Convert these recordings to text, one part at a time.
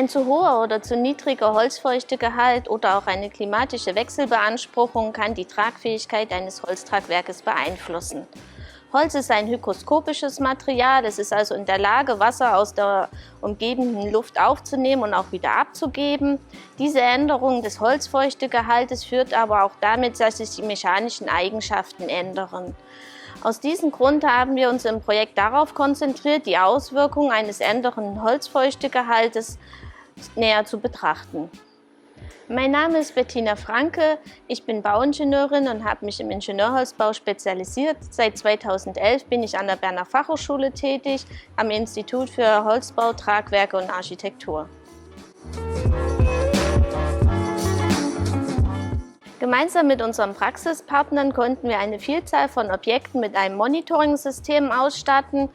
Ein zu hoher oder zu niedriger Holzfeuchtegehalt oder auch eine klimatische Wechselbeanspruchung kann die Tragfähigkeit eines Holztragwerkes beeinflussen. Holz ist ein hygroskopisches Material, es ist also in der Lage, Wasser aus der umgebenden Luft aufzunehmen und auch wieder abzugeben. Diese Änderung des Holzfeuchtegehaltes führt aber auch damit, dass sich die mechanischen Eigenschaften ändern. Aus diesem Grund haben wir uns im Projekt darauf konzentriert, die Auswirkungen eines ändernden Holzfeuchtegehaltes näher zu betrachten. Mein Name ist Bettina Franke, ich bin Bauingenieurin und habe mich im Ingenieurholzbau spezialisiert. Seit 2011 bin ich an der Berner Fachhochschule tätig, am Institut für Holzbau, Tragwerke und Architektur. Gemeinsam mit unseren Praxispartnern konnten wir eine Vielzahl von Objekten mit einem Monitoring-System ausstatten.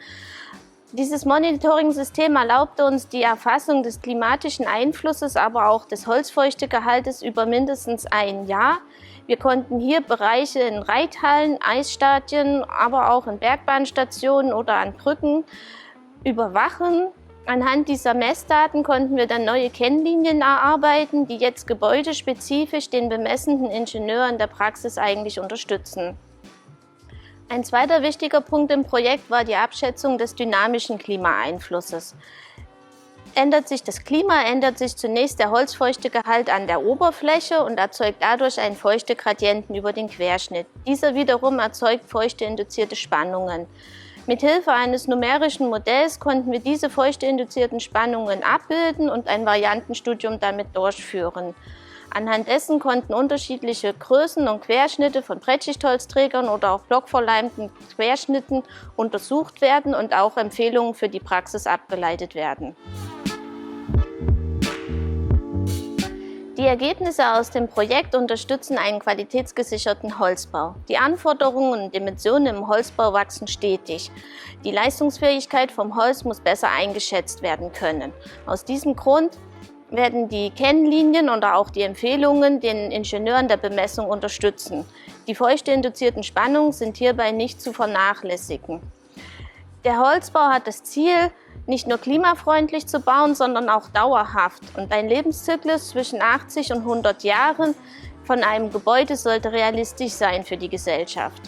Dieses Monitoring-System erlaubte uns die Erfassung des klimatischen Einflusses, aber auch des Holzfeuchtegehaltes über mindestens ein Jahr. Wir konnten hier Bereiche in Reithallen, Eisstadien, aber auch in Bergbahnstationen oder an Brücken überwachen. Anhand dieser Messdaten konnten wir dann neue Kennlinien erarbeiten, die jetzt gebäudespezifisch den bemessenden Ingenieur in der Praxis eigentlich unterstützen. Ein zweiter wichtiger Punkt im Projekt war die Abschätzung des dynamischen Klimaeinflusses. Ändert sich das Klima, ändert sich zunächst der Holzfeuchtegehalt an der Oberfläche und erzeugt dadurch einen Feuchtegradienten über den Querschnitt. Dieser wiederum erzeugt feuchteinduzierte Spannungen. Mithilfe eines numerischen Modells konnten wir diese feuchteinduzierten Spannungen abbilden und ein Variantenstudium damit durchführen. Anhand dessen konnten unterschiedliche Größen und Querschnitte von Brettschichtholzträgern oder auch blockverleimten Querschnitten untersucht werden und auch Empfehlungen für die Praxis abgeleitet werden. Die Ergebnisse aus dem Projekt unterstützen einen qualitätsgesicherten Holzbau. Die Anforderungen und Dimensionen im Holzbau wachsen stetig. Die Leistungsfähigkeit vom Holz muss besser eingeschätzt werden können. Aus diesem Grund werden die Kennlinien oder auch die Empfehlungen den Ingenieuren der Bemessung unterstützen. Die feuchteinduzierten Spannungen sind hierbei nicht zu vernachlässigen. Der Holzbau hat das Ziel, nicht nur klimafreundlich zu bauen, sondern auch dauerhaft. Und ein Lebenszyklus zwischen 80 und 100 Jahren von einem Gebäude sollte realistisch sein für die Gesellschaft.